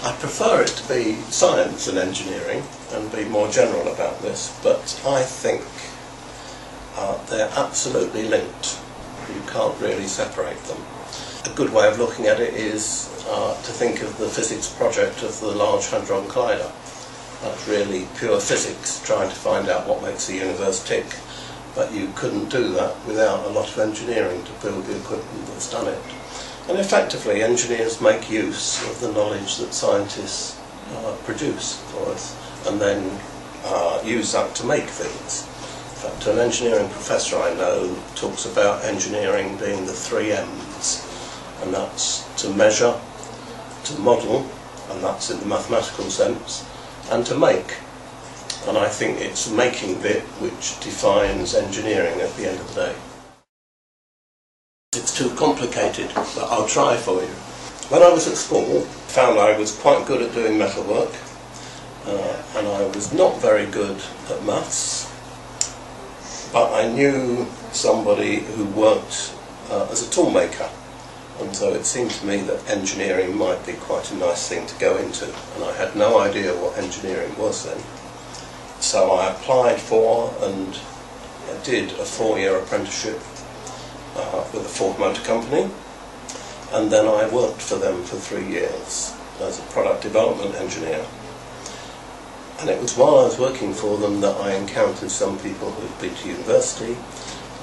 I prefer it to be science and engineering and be more general about this, but I think they're absolutely linked. You can't really separate them. A good way of looking at it is to think of the physics project of the Large Hadron Collider. That's really pure physics, trying to find out what makes the universe tick, but you couldn't do that without a lot of engineering to build the equipment that's done it. And effectively, engineers make use of the knowledge that scientists produce for us, and then use that to make things. In fact, an engineering professor I know talks about engineering being the 3 M's, and that's to measure, to model, and that's in the mathematical sense, and to make. And I think it's the making bit which defines engineering at the end of the day. It's too complicated, but I'll try for you. When I was at school, I found I was quite good at doing metalwork, and I was not very good at maths, but I knew somebody who worked as a tool maker, and so it seemed to me that engineering might be quite a nice thing to go into, and I had no idea what engineering was then. So I applied for and did a 4-year apprenticeship with a Ford Motor Company, and then I worked for them for 3 years as a product development engineer. And it was while I was working for them that I encountered some people who'd been to university,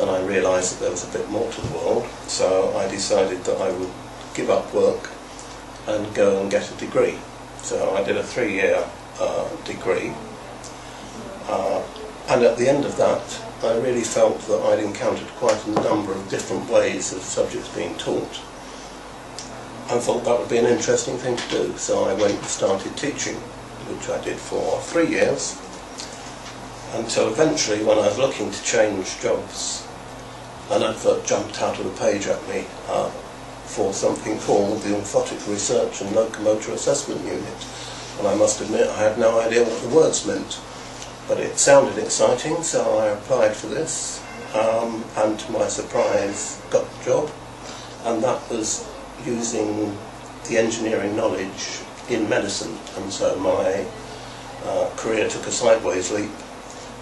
and I realised that there was a bit more to the world, so I decided that I would give up work and go and get a degree. So I did a 3-year degree, and at the end of that I really felt that I'd encountered quite a number of different ways of subjects being taught. I thought that would be an interesting thing to do, so I went and started teaching, which I did for 3 years, until eventually, when I was looking to change jobs, an advert jumped out of the page at me for something called the Orthotic Research and Locomotor Assessment Unit, and I must admit I had no idea what the words meant, but it sounded exciting, so I applied for this, and to my surprise got the job, and that was using the engineering knowledge in medicine, and so my career took a sideways leap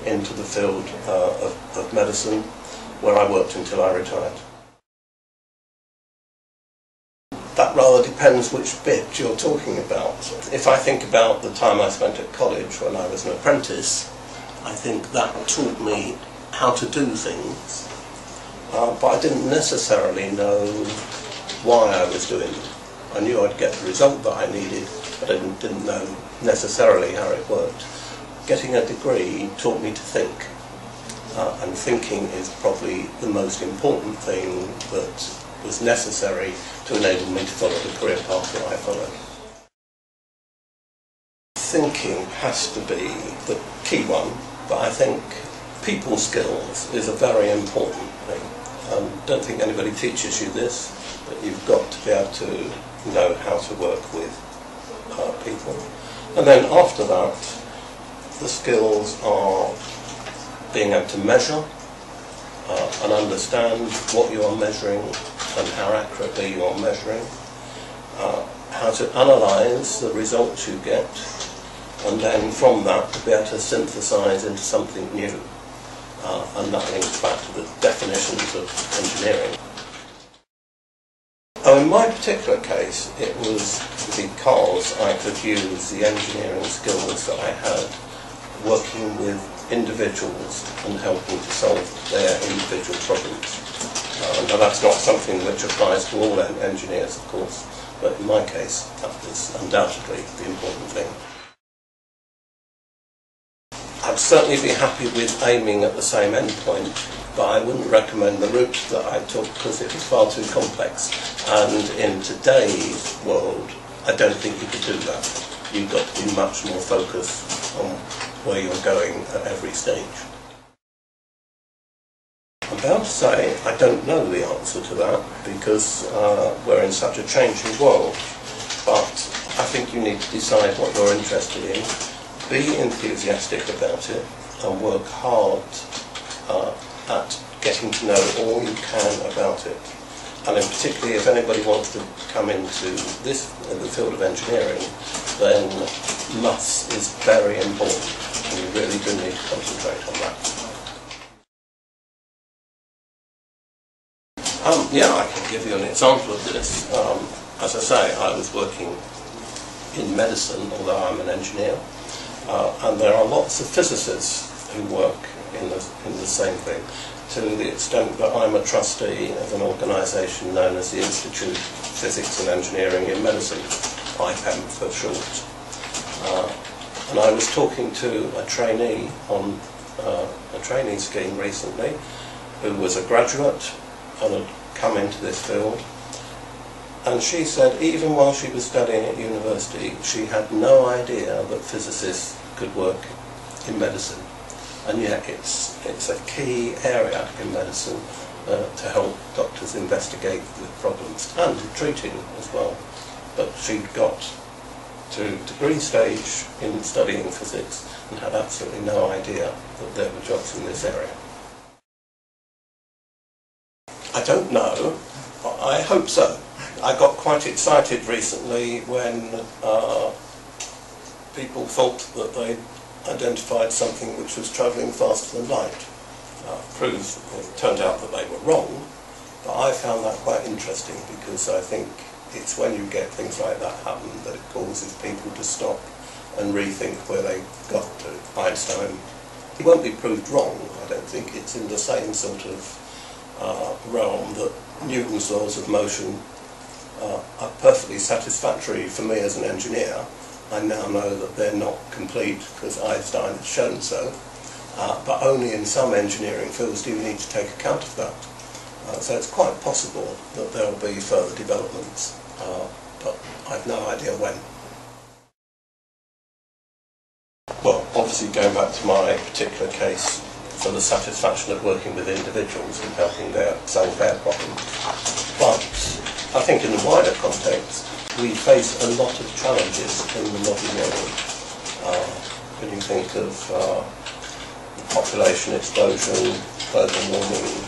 into the field of medicine, where I worked until I retired. That rather depends which bit you're talking about. If I think about the time I spent at college when I was an apprentice, I think that taught me how to do things, but I didn't necessarily know why I was doing it. I knew I'd get the result that I needed, but I didn't know necessarily how it worked. Getting a degree taught me to think, and thinking is probably the most important thing that was necessary to enable me to follow the career path that I followed. Thinking has to be the key one, but I think people skills is a very important thing. I don't think anybody teaches you this, but you've got to be able to know how to work with people. And then after that, the skills are being able to measure and understand what you are measuring and how accurately you are measuring, how to analyse the results you get, and then from that to be able to synthesise into something new. And that links back to the definitions of engineering. In my particular case, it was because I could use the engineering skills that I had working with individuals and helping to solve their individual problems. Now that's not something which applies to all engineers, of course, but in my case that was undoubtedly the important thing. I'd certainly be happy with aiming at the same endpoint, but I wouldn't recommend the route that I took because it was far too complex, and in today's world I don't think you could do that. You've got to be much more focused on where you're going at every stage. I'm bound to say I don't know the answer to that because we're in such a changing world, but I think you need to decide what you're interested in, be enthusiastic about it, and work hard at getting to know all you can about it. And in particularly if anybody wants to come into this, in the field of engineering, then maths is very important. And you really do need to concentrate on that. Yeah, I can give you an example of this. As I say, I was working in medicine, although I'm an engineer, and there are lots of physicists who work in the same thing, to the extent that I'm a trustee of an organisation known as the Institute of Physics and Engineering in Medicine, IPEM for short. And I was talking to a trainee on a training scheme recently, who was a graduate and had come into this field, and she said even while she was studying at university she had no idea that physicists could work in medicine, and yet it's a key area in medicine to help doctors investigate the problems and treating as well. But she'd got to degree stage in studying physics and had absolutely no idea that there were jobs in this area. I don't know. I hope so. I got quite excited recently when people thought that they'd identified something which was travelling faster than light. It turned out that they were wrong, but I found that quite interesting, because I think it's when you get things like that happen that it causes people to stop and rethink where they got to. Einstein, he won't be proved wrong, I don't think. It's in the same sort of realm that Newton's laws of motion are perfectly satisfactory for me as an engineer. I now know that they're not complete because Einstein has shown so, but only in some engineering fields do you need to take account of that. So it's quite possible that there will be further developments, but I've no idea when. Well, obviously going back to my particular case, for the satisfaction of working with individuals and helping solve their problems. But I think in the wider context, we face a lot of challenges in the modern world. When you think of population explosion, global warming,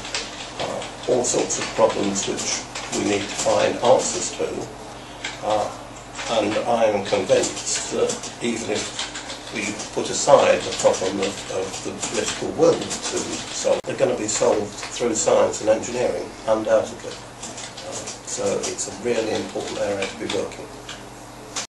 all sorts of problems which we need to find answers to. And I am convinced that even if we put aside the problem of the political will to solve, they're going to be solved through science and engineering, undoubtedly. So it's a really important area to be working.